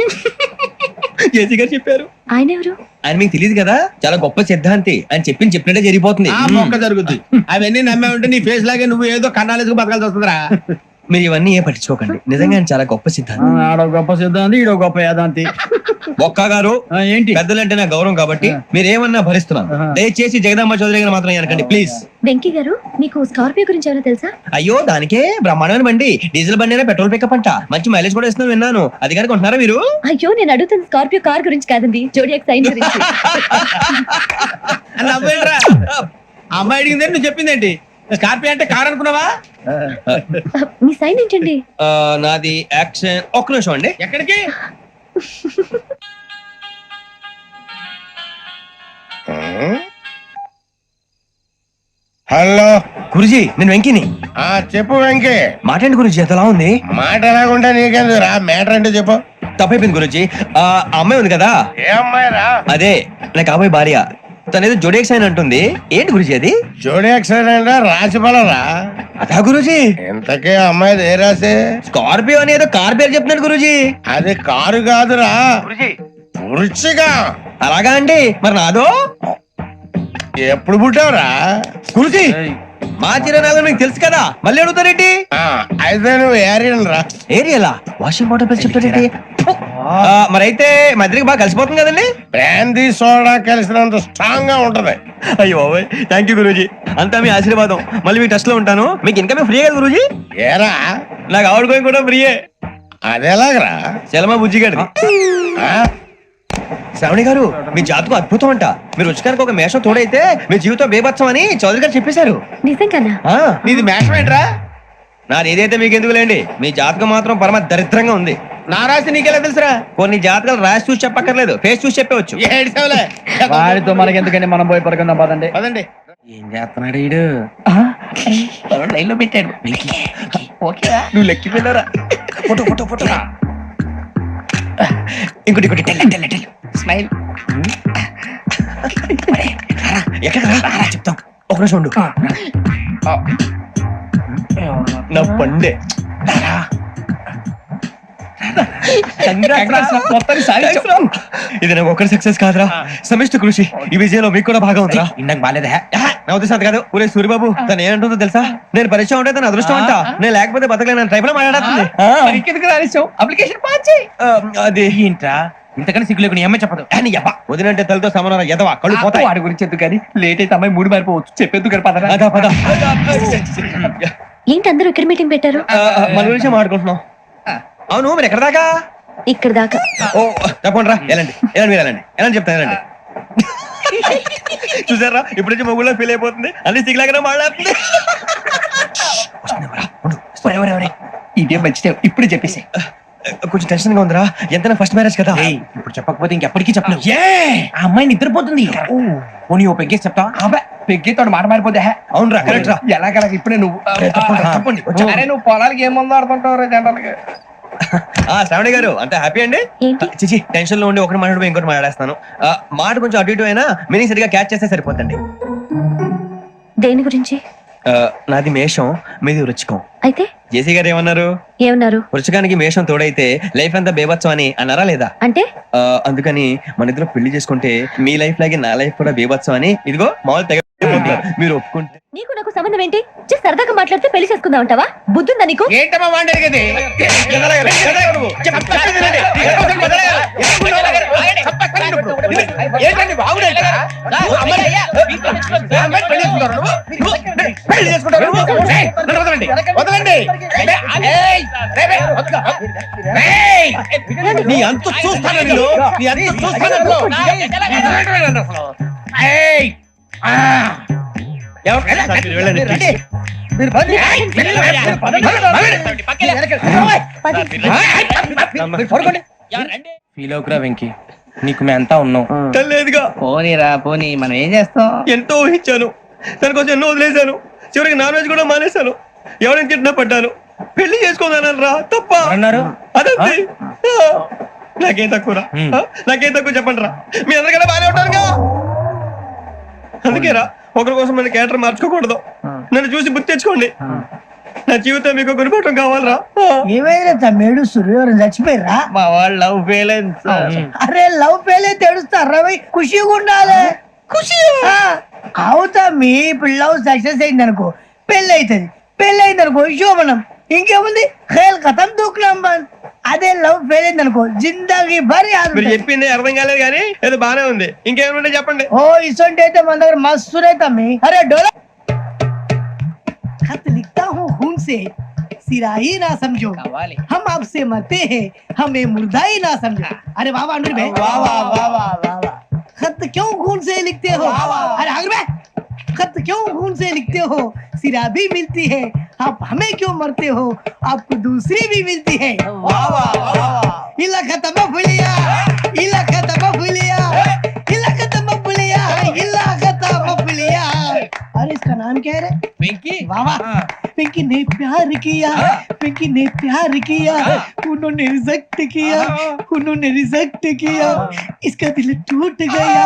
జేసీ గారు చెప్పారు. ఆయన ఎవరు? ఆయన మీకు తెలియదు కదా, చాలా గొప్ప సిద్ధాంతి అని చెప్పినట్టే జరిగిపోతుంది. ఆ మొక్క జరుగుద్ది. అవన్నీ నమ్మే ఉంటే నీ ఫేస్ లాగే నువ్వు ఏదో కన్నాలేసుకు బతకాల్సి వస్తుందిరా. మీరు ఇవన్నీ ఏ పట్టించుకోకండి. నిజంగా ఆయన చాలా గొప్ప సిద్ధాంతి. ఆడో గొప్ప సిద్ధాంతి, ఈడో గొప్ప యాదాంతి. ఒక్క గారు ఏంటి? పెద్దలంటే నా గౌరవం కాబట్టి మీరు ఏమన్నా భరిస్తున్నాను. దయచేసి జగదాంబ చౌదరి గారు మాత్రం అనకండి ప్లీజ్. వెంకీ గారు, మీకు స్కార్పియో గురించి ఏమైనా తెలుసా? అయ్యో, దానికే బ్రహ్మాండమైన బండి. డీజిల్ బండి అయినా పెట్రోల్ పికప్ అంట. మంచి మైలేజ్ కూడా ఇస్తున్నాను విన్నాను. అది కనుక ఉంటున్నారా మీరు? అయ్యో, నేను అడుగుతుంది స్కార్పియో కార్ గురించి కాదండి, జోడియాక్ సైన్ గురించి. నవ్వేంట్రా? అమ్మాయి అడిగిందే నువ్వు చెప్పిందేంటి? స్కార్పియో అంటే కార్ అనుకున్నావా? మీ సైన్ ఏంటండి? నాది యాక్షన్. ఒక్క నిమిషం అండి. ఎక్కడికి? హలో గురుజీ, నేను వెంకిని. చెప్పు వెంకీ. మాటండి గురుజీ, ఎంతలా ఉంది? మాట ఎలాగుంటా నీకెందుకు రా, మ్యాటర్ అంటే చెప్పు. తప్పైపోయింది గురుజీ. ఆ అమ్మాయి ఉంది కదా, ఏ అమ్మాయి రా? అదే నా కాబోయే భార్య. తనేదో జోడియాక్ సైన్ అంటుంది. ఏంటి గురుజీ అది? జోడి యాక్సిడెంట్ రాసి పడరా? అదా గురుజీ. ఇంతకే అమ్మాయి ఏ రాసి? స్కార్పియో అని ఏదో కార్ పేరు చెప్తున్నాడు గురుజీ. అది కారు కాదురా, వృచ్చిగా. అలాగా అండి, మరి నాదో? ఎప్పుడు పుట్టావురా? గురుజీ, మా చిరనాలు మీకు తెలుసు కదా, మళ్ళీ అడుగుతారేంటి? అయితే నువ్వు ఏరియన్ రా. ఏరియలా? వాషింగ్ వాటర్ పేరు చెప్తారేంటి? మరైతే మధ్యకి బాగా కలిసిపోతుంది కదండి. బ్రాందీ సోడా కలిసినంత స్ట్రాంగ్ గా ఉంటది. అయ్యో థ్యాంక్ యూ గురూజీ, అంతా మీ ఆశీర్వాదం. మళ్ళీ మీ టచ్ లో ఉంటాను. మీకు ఇంకా ఫ్రీ కదా గురూజీ? ఏరా, నాకు ఆవిడ గోయింగ్ కూడా ఫ్రీయే. అదేలాగరా? చలమా బుజ్జి గారిది. శ్రావణి గారు, మీ జాతకు అద్భుతం అంట. మీరు రుచికారికి ఒక మేషం తోడైతే మీ జీవితం బేబత్సం అని చౌదరి గారు చెప్పేశారు. నిజంగానా? నీది మేషం ఏంట్రా? నాది ఏదైతే మీకు ఎందుకులేండి, మీ జాతకం మాత్రం పరమ దరిద్రంగా ఉంది. నా రాసి నీకెలా తెలుసురా? కొన్ని జాతకాలు రాసి చూసి చెప్పక్కర్లేదు, ఫేస్ చూసి చెప్పవచ్చు. వాడితో మనకి ఎందుకంటే మనం పోయి పడుకుందాం పదండి. పదండి. ఏం చేస్తున్నాడు వీడు? లైన్ లో పెట్టాడు. నువ్వు లెక్కిపోయినారా? Photo photo photo. ఇంకోటి ఇంకోటి. స్మైల్. ఎక్కడ చెప్తాం. ఒక నిమిషం ఉండు. నా పండే. ఇది నాకు ఒకరి సక్సెస్ కాదురా, సమిష్టి కృషి. ఈ విజయంలో మీకు కూడా భాగం ఉందిరా. ఇందాక బాలేదా? నా ఉద్దేశం అది కాదు. ఊరే సూర్యబాబు, తను ఏమంటుందో తెలుసా? నేను పరిచయం ఉంటే తన అదృష్టం అంట. నేను లేకపోతే బతకలేను టైప్ లో మాట్లాడుతుంది. అప్లికేషన్ పాస్ చేయి. అది ఏంట్రా ఇంతకన్నా సిగ్గు లేకుండా ఏమై చెప్పదు. వదినంటే తలతో సమానం ఎదవా, కళ్ళు పోతాయి. వాడి గురించి ఎందుకు కానీ లేట్ అయితే అమ్మాయి మూడు మారిపోవచ్చు. చెప్పేందుకు కానీ పద. అదా పద. ఏంటి అందరూ ఇక్కడ మీటింగ్ పెట్టారు? మన గురించి మాట్లాడుకుంటున్నాం. అవును, మీరు ఎక్కడ దాకా? ఇక్కడ దాకా. ఓ తప్పకుండా రా, వెళ్ళండి వెళ్ళండి, మీరు వెళ్ళండి వెళ్ళండి, చెప్తాను వెళ్ళండి. చూసారా, ఇప్పుడు నుంచి మొగుల్లో ఫీల్ అయిపోతుంది. అన్ని సిగ్లాగా మాట్లాడుతుంది. ఇదే మంచి టైం ఇప్పుడు చెప్పేసి. కొంచెం టెన్షన్ గా ఉందిరా, ఎంతైనా ఫస్ట్ మ్యారేజ్ కదా. ఇప్పుడు చెప్పకపోతే ఇంకెప్పటికీ చెప్పలేవు. ఆ అమ్మాయి నిద్రపోతుంది. పోనీ ఓ పెగ్గేసి చెప్తావా? అబ్బా పెగ్గేతో మాట మారిపోతే. అవునరా, కరెక్ట్ రా. ఎలాగలా ఇప్పుడే నువ్వు తప్పండి. అరే నువ్వు పొలాలకి ఏం ముందు ఆడుతుంటావు జనరల్ గా. శ్రావణి గారు అంత హ్యాపీ అండి? చిచి టెన్షన్ లో ఉండి ఒకటి మాట్లాడిపోయి ఇంకోటి మాట్లాడేస్తాను. మాట కొంచెం అటు ఇటు అయినా మీనింగ్ సరిగా క్యాచ్ చేస్తే సరిపోతండి. దేని గురించి? నాది మేషం, మీది వృచ్చికం. అయితే జేసీ గారు ఏమన్నారు? ఏమన్నారు? వృచ్చికానికి మేషం తోడైతే లైఫ్ అంతా బేబత్సం అని అన్నారా లేదా? అంటే అందుకని మన ఇద్దరు పెళ్లి చేసుకుంటే మీ లైఫ్ లాగే నా లైఫ్ కూడా బేబత్సం అని ఇదిగో మామూలు తెగ మీరు ఒప్పుకుంటే. నీకు నాకు సంబంధం ఏంటి? జస్ట్ సరదాగా మాట్లాడితే పెళ్లి చేసుకుందాం అంటావా? బుద్ధుందా నీకు? ఏంటమ్మా వాడేది? నీ అంత చూస్తాను ఫీల్ అవుకురా వెంకీ, నీకు మేమంతా ఉన్నాం. లేదుగా పోనీరా పోనీ, మనం ఏం చేస్తాం? ఎంతో ఊహించాను, దానికోసం ఎన్నో వదిలేశాను, చివరికి నాన్ వెజ్ కూడా మానేశాను, ఎవరైనా తిట్టినా పడ్డాను, పెళ్లి చేసుకోదానని రా తప్ప అన్నారు. అదంతే. నాకేం తక్కువ నాకేం తక్కువ చెప్పండి రా, మీ అందరికన్నా బాగానే ఉంటారుగా. అందుకే రా, ఒకరి కోసం మన క్యారెక్టర్ మార్చుకోకూడదు, నన్ను చూసి గుర్తు తెచ్చుకోండి. నా జీవితం మీకు గురిపటం కావాలరా. ఏమైనా తమ్మేడు సూర్యవరం చచ్చిపోయిరా? మా వాళ్ళు లవ్ ఫెయిల్ అయింది. అరే లవ్ ఫెయిల్ అయితే ఏడుస్తారా? ఖుషిగా ఉండాలి. ఖుషి అవుతా. మీ పిల్లవు సక్సెస్ అయింది అనుకో, పెళ్ళి అవుతుంది. పెళ్ళి అయింది అనుకో శోభనం. ఇంకేముంది, ఖేల్ కథం దూకునాం బంద్. అదే లవ్ ఫెయిల్ అయింది అనుకో జిందగీ భరి. మీరు చెప్పింది అర్థం కాలేదు కానీ ఏదో బానే ఉంది. ఇంకేమైనా చెప్పండి. ఓ ఇసొంటి అయితే మన దగ్గర మస్తునే తమ్మి. అరే డోలా खत लिखता हूँ खून से, सिरा ही ना समझो, हम आपसे मरते हैं, हमें मुर्दा ही ना समझो. अरे वाह वाह अनुर भाई, वाह वाह वाह वाह वाह. खत क्यों खून से लिखते हो? अरे अनुर भाई, खत क्यों खून से लिखते हो? सिरा भी मिलती है, आप हमें क्यों मरते हो? आपको दूसरी भी मिलती है. वाह वाह वाह. इला खत्म फुलिया, इला खत्म फुलिया, इला खत्म फुलिया, इला खत्म फुलिया. अरे इसका नाम क्या है रे? पिंकी. वाह वाह. पिंकी ने प्यार किया, पिंकी ने प्यार किया, उन्होंने रिजेक्ट किया, उन्होंने रिजेक्ट किया, इसका दिल टूट गया.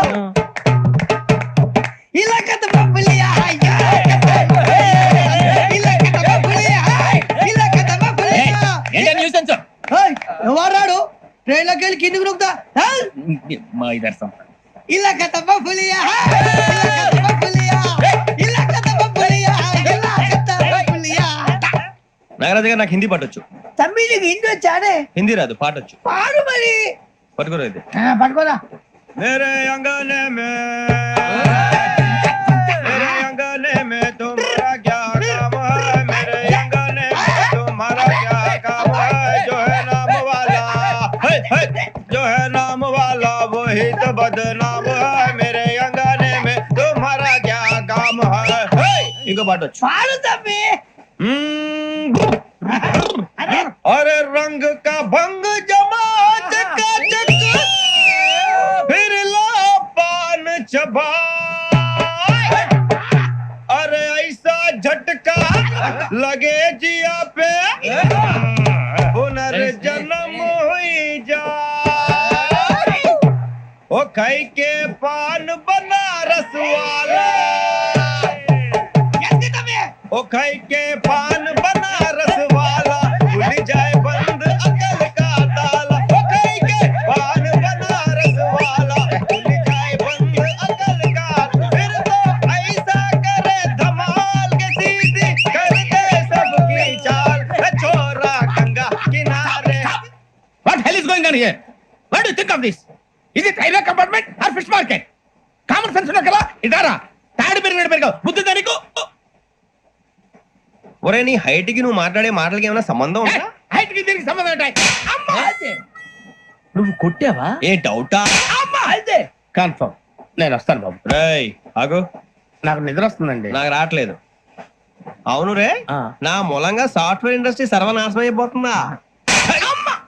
इलाका तो बबलिया है, इलाका तो बबलिया है, इलाका तो बबलिया. ఏంటి న్యూసెన్స్? ఏయ్ ఎవరాడు ట్రైన్ లోకి వెళ్ళి కిందికి నొక్కుతా? మా ఇదర్సం. ఇలాకా तो बबलिया है, इलाका तो बबलिया, इलाका तो बबलिया, इलाका तो बबलिया. నాగరాజు గారు నాకు హిందీ పాటొచ్చు. తమ్మి నీకు హిందీ వచ్చానే? హిందీ రాదు, పాటొచ్చు. పాడు మరి. పట్టుకోరా ఇది. పట్టుకోరా. मेरे अंगने में तुम्हारा क्या काम है? मेरे अंगने में तुम्हारा क्या काम है? जो है नाम वाला, जो है नाम वाला वही तो बदनाम है. मेरे अंगने में तुम्हारा क्या काम है? इनको बाटो पाड़ो तम्मी. अरे रंग का भंग जमा चकाचक, फिर ला पान चबा. अरे ऐसा झटका लगे जिया पे, पुनर्जन्म हुई जा. ओ खाई के पान बनारस वाला, ओ खाई के पान बनारस वाला, खुल जाए बंद अकल का ताला. ओ खाई के पान बनारस वाला, खुल जाए बंद अकल का. फिर तो ऐसा करे धमाल के सीधी कर दे सबकी चाल. छोरा गंगा किनारे. What hell is going on here? What do you think of this? Is it railway compartment or fish market? Common sense ఉన్నా కదా ఇదారా. తాడు పెరిగావు బుద్ధి దానికి. ఒరే నీ హైట్ కి నువ్వు మాట్లాడే మాటలకి ఏమైనా సంబంధం ఉందా? హైట్ కి దీనికి సంబంధం ఉంటాయి. అమ్మా అయితే నువ్వు కొట్టావా? ఏ డౌటా? అమ్మా అయితే కన్ఫర్మ్. నేను వస్తాను బాబు. రేయ్ ఆగు, నాకు నిద్ర వస్తుందండి. నాకు రావట్లేదు. అవును రే, నా మూలంగా సాఫ్ట్వేర్ ఇండస్ట్రీ సర్వనాశనం అయిపోతుందా?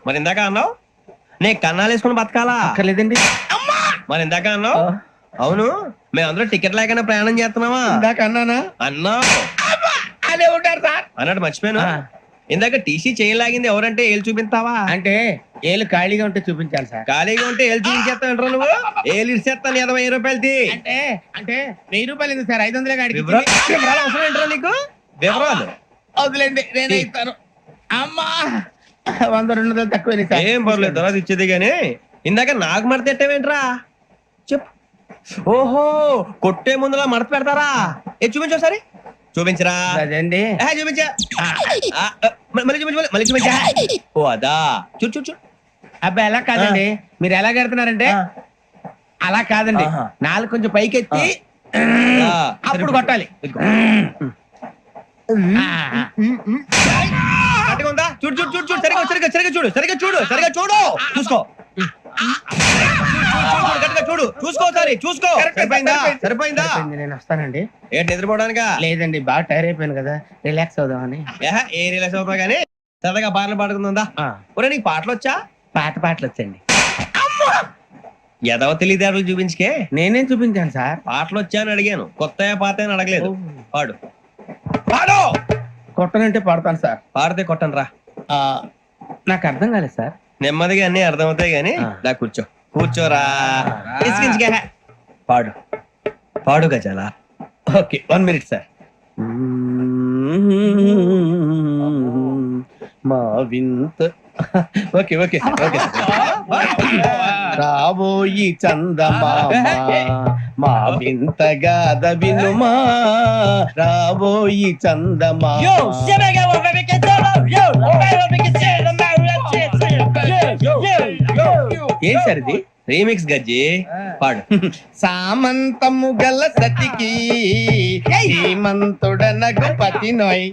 మరి ఇందాక అన్నావు నే కన్నాలు వేసుకుని బతకాలా? అక్కర్లేదండి. మరి ఇందాక అన్నావు అవును మేమందరూ టికెట్ లేకుండా ప్రయాణం చేస్తున్నావా? ఇందాక అన్నానా? అన్నావు అదే ఉంటారు సార్ అన్నట్టు మర్చిపోయాను. ఇందాక టీసీ చేయలాగింది ఎవరంటే ఏళ్ళు చూపిస్తావా? అంటే ఏళ్ళు ఖాళీగా ఉంటే చూపించాలి సార్. ఖాళీగా ఉంటే ఏళ్ళు చూపించేస్తావు నువ్వు. ఏళ్ళు ఇచ్చేస్తాను 20 రూపాయలది. అంటే అంటే 1000 రూపాయలు ఎందుకు సార్? 500 గాడికి వివరాలు అవసరం ఏంట్రా నీకు? వివరాలు వదిలేండి, నేనే ఇస్తాను. అమ్మా 100 200 తక్కువ. ఏం పర్లేదు తర్వాత ఇచ్చేది గానీ ఇందాక నాకు మడత పెట్టావేంట్రా? చెప్పు. ఓహో కొట్టే ముందులా మడత పెడతారా? చూపించు ఒకసారి. చూపించరా? అదండి చూపించా. మళ్ళీ చూపించు, మళ్ళీ చూపించా. ఓ అదా, చూడు చూడు చూడు. అబ్బాయి ఎలా కాదండి, మీరు ఎలా కడుతున్నారంటే అలా కాదండి. నాలుగు కొంచెం పైకెత్తి అప్పుడు కొట్టాలి. కరెక్ట్గా ఉందా? చూడు చూడు చూడు చూడు. సరిగా సరిగా సరిగా చూడు, సరిగా చూడు, సరిగా చూడు. చూసుకో చూడు, చూసుకో సారి చూసుకో. సరిపోయిందా? సరిపోయిందా? నేను వస్తానండి. ఏంటి నిద్రపోవడానికా? లేదండి, బాగా టైర్ అయిపోయాను కదా, రిలాక్స్ అవుదామని. ఏ రిలాక్స్ అవుతావు కానీ సరదాగా పాటలు పాడుకుందా? ఒరే నీకు పాటలు వచ్చా? పాటలు వచ్చండి. ఎదవ తెలివితేటలు చూపించుకే. నేనేం చూపించాను సార్? పాటలు వచ్చా అని అడిగాను, కొత్త పాత అని అడగలేదు. పాడు పాడు. కొట్టనంటే పాడతాను సార్. పాడితే కొట్టను రా. నాకు అర్థం కాలేదు సార్. నెమ్మదిగా అన్ని అర్థమవుతాయి గానీ నా కూర్చో. కూర్చోరా. పాడు పాడు గజాల. Okay 1 minute sir. మా వింత. Okay okay okay. రాబోయి చందమామ మా వింత గాథ వినుమా, రాబోయి చందమామ. ఏం సార్ ఇది? రీమిక్స్ గజ్జి. పాడు. సామంతము గల సతికి శ్రీమంతుడనగు పతి నోయ్.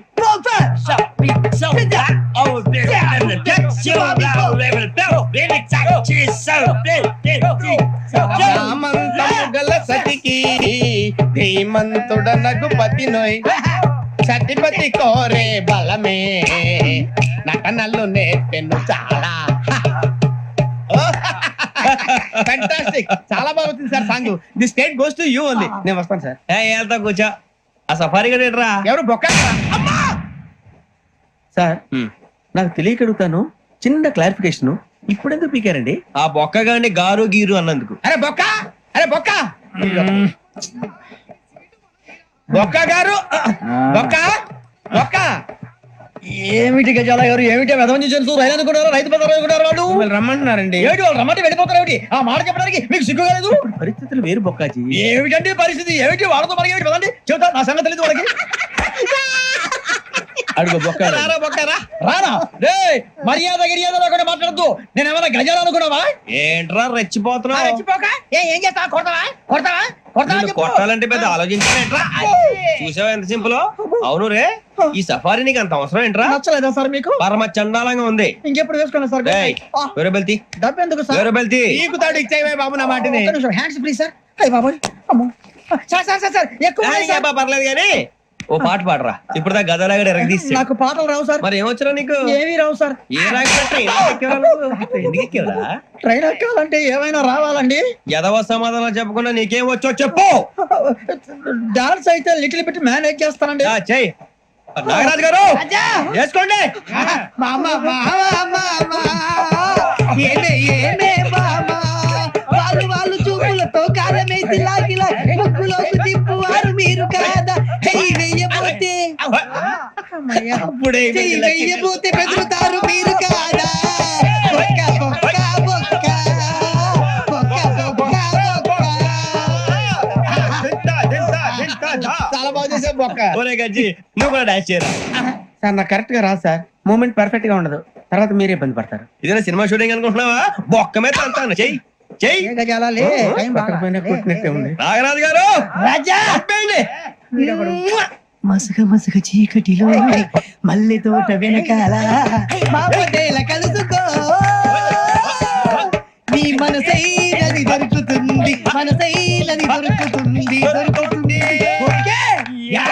సామంతము గల సతికి ధీమంతుడనగు పతి నోయ్. సతిపతి కోరే బలమే నటనలు నేర్పెను చాలా. ఫ్యాంటాస్టిక్, చాలా బాగా వచ్చింది sir song. The state goes to you only. నేను వస్తాను సార్. వెళ్తా కూర్చో. ఆ సఫారీ గడేట్రా? ఎవరు బొక్క సార్? నాకు తెలియక అడుగుతాను, చిన్న క్లారిఫికేషన్. ఇప్పుడు ఎందుకు పీకారండి? ఆ బొక్క గాని గారు గీరు అన్నందుకు. అరే బొక్క, అరే బొక్క, బొక్క గారు, బొక్క బొక్క. ఏమిటి గజాల గారు, ఏమిటి వెదవని చేస్తూ రైలు అనుకున్నారు, రైతు బజార్ అనుకున్నారు. వాళ్ళు మిమ్మల్ని రమ్మంటున్నారండి. ఏమిటి వాళ్ళు రమ్మంటే వెళ్ళిపోతారు? ఏమిటి ఆ మాట చెప్పడానికి మీకు సిగ్గు కాలేదు? పరిస్థితులు వేరు బొక్కాజీ. ఏమిటండి పరిస్థితి? ఏమిటి వాళ్ళతో మనకి ఏమిటి కదండి? చెబుతా నా సంగతి తెలియదు వాళ్ళకి. అడుగు బొక్క. రారా బొక్కరా. రానా రే, మర్యాద గిర్యాద లేకుండా మాట్లాడద్దు. నేను ఏమైనా గజాలు అనుకున్నావా? ఏంట్రా రెచ్చిపోతున్నావు? ఏం చేస్తా? కొడతావా కొడతావా కొడతావా? నిన్ను కొట్టాలంటే పెద్ద ఆలోచించానేట్రా. చూసావా ఎంత సింపుల్. అవును రే, ఈ సఫారీ నీకు అంత అవసరం ఏంట్రా? నచ్చలేదా సార్ మీకు? పరమ చండాలంగా ఉంది. ఇంకెప్పుడు వేసుకున్నా సార్? వేరే బెల్తి, డబ్బు ఎందుకు సార్? వేరే బెల్తి. నీకు తాడు ఇచ్చేవే బాబు నా మాటని. Hands please sir. అయ్య బాబోయ్, అమ్మో సార్ సార్ సార్ సార్ ఎక్కువ ఉన్నాయి సార్. పర్లేదు కానీ ఓ పాట పాడరా. ఇప్పుడు దా గదలాగడ ఎరగదీసి. నాకు పాటలు రావు సార్. మరి ఏమొచ్చరా నీకు? ఏమీ రావు సార్. ఏ రాకపోతే ఎందుకు ఎక్కేవరా? ట్రైన్ ఎక్కాలంటే ఏమైనా రావాలండి. ఎదవ సమాధానం చెప్పకుండా నీకేం వచ్చో చెప్పు. డాన్స్ అయితే లిటిల్ బిట్ మేనేజ్ చేస్తానండి. చెయ్యి. నాగరాజు గారు చేసుకోండి. వాళ్ళు చూపులతో కారమేసి లాగిలా ముక్కులోకి తిప్పువారు మీరు కాదా? వెయ్యబోతే వెయ్యబోతే బెదురుతారు మీరు కాదా? చాలా బాగా చేసే బొక్క. ఒరే గజ్జి నువ్వు కూడా డాన్స్ చేయరా. సార్ నాకు కరెక్ట్ గా రాదు సార్. మూమెంట్ పర్ఫెక్ట్ గా ఉండదు, తర్వాత మీరే ఇబ్బంది పడతారు. ఇదేనా సినిమా షూటింగ్ అనుకుంటున్నావా? బొక్క మీద అంటాను. చెయ్యి చెయ్యి. కొట్టినట్టే ఉంది. నాగరాజు గారు రాజా మసగ మసగ చీకటిలో మల్లె తోట వెనకాల కలుసుకో, నీ మనసైనది దొరుకుతుంది, మనసైనది దొరుకుతుంది దొరుకుతుంది. ఓకే యా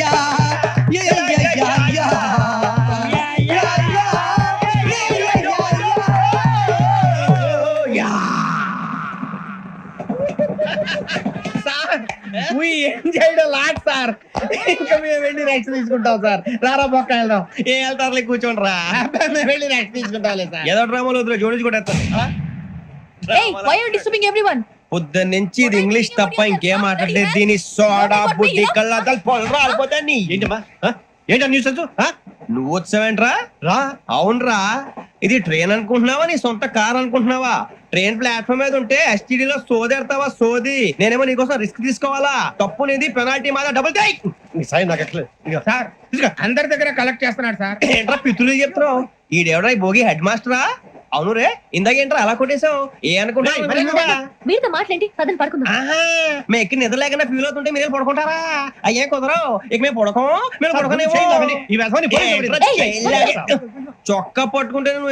యా ఏం చేయడం లాట్ సార్. ఇంకా మేము వెళ్ళి రెస్ట్ తీసుకుంటాం సార్. రారా పక్క వెళ్దాం. ఏ వెళ్తారులే కూర్చోండి రా. మేము వెళ్ళి రెస్ట్ తీసుకుంటాం సార్. ఏదో డ్రామాలో వద్దులే, జోడించి కూడా పొద్దున్న నుంచి ఇది ఇంగ్లీష్ తప్ప ఇంకేం మాట్లాడే దీని సోడా బుద్ధి కళ్ళ పొలం రాలిపోతా నీ. ఏంటమ్మా ఏంటా న్యూస్ నువ్వు వచ్చావేంట్రా? రా. అవునరా, ఇది ట్రైన్ అనుకుంటున్నావా నీ సొంత కార్ అనుకుంటున్నావా? ట్రైన్ ప్లాట్ఫామ్ మీద ఉంటే STD లో సోదేడతావా సోది? నేనేమో నీకోసం రిస్క్ తీసుకోవాలా? తప్పు నీది, పెనాల్టీ మాదా, డబుల్ టై. సాయి నాకు ఎట్లా సార్ అందరి దగ్గర కలెక్ట్ చేస్తున్నాడు సార్. ఏంట్రా పితులు చెప్తున్నావు? ఈడెవడ్రా ఈ భోగి హెడ్ మాస్టరా? అవును రే, ఇందాకేంట్రా అలా కొట్టేశావు? ఏ అనుకుంటా మీతో మాట్లాడి పదని పడుకుందాం. మేము ఎక్కి నిద్ర లేకుండా ఫీల్ అవుతుంటే మీరే పడుకుంటారా? అయ్యే కుదరవు. ఇక మేము పడుకోం, మేము పడుకోనేమో. ఈ వ్యసనాన్ని చొక్కా పట్టుకుంటే నువ్వు